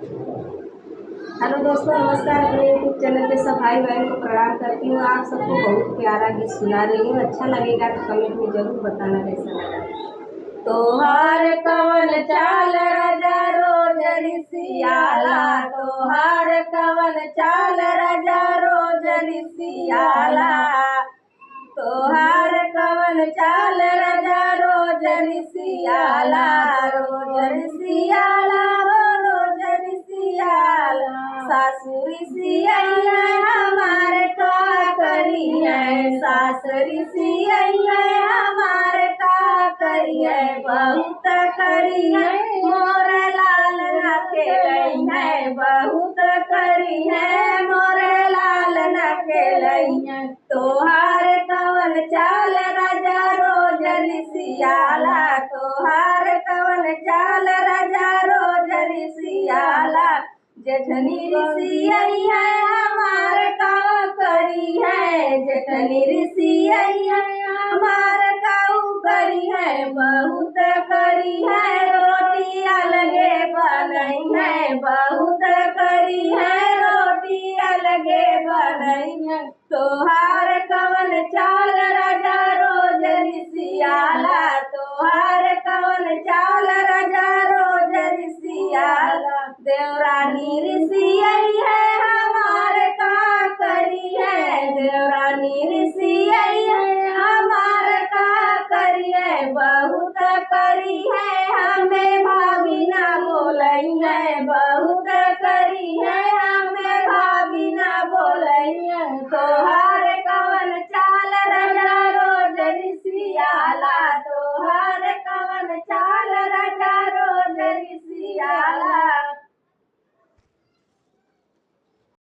Hello दोस्तों, नमस्कार। अपने यूट्यूब चैनल पे सब भाई बहन को प्रणाम करती हूँ। आप सबको बहुत प्यारा गीत सुना रही हूँ। अच्छा लगेगा तो कमेंट में जरूर बताना कैसा लगा। तोहार कवन चाल राजा रोज रिसियाला, तोहार कवन चाल राजा रोज रिसियाला, तोहार कवन चाल राजा रोज रिसियाला, रोज रिसियाला, रोज रिसियाला। सासुरी सिया हमारे का करिए, सासुरी सिया हमारे का करिए, बहुत करिए मोर लाल न खेलई है, बहुत करिए मोर लाल न खेलई है। तोहार कवन चाल राजा रोज रिसियाला, तोहार कवन चाल राजा रोज रिसियाला। जेठनी ऋषि है हमार का करी है, जेठनी ऋषि है हमार काऊ करी है, बहुत करी है रोटी अलगे बनई है, बहुत करी है रोटी अलगे बनई है। तोहार कवन चाल राजा रोज रिसियाला, तोहार कवन चाल राजा रोज रिसियाला। देवरानी ऋषि है हमार का करी है, देवरानी ऋषि है हमार का करी है, बहुत करी है हमें भाभी ना बोलई है, बहुत करी है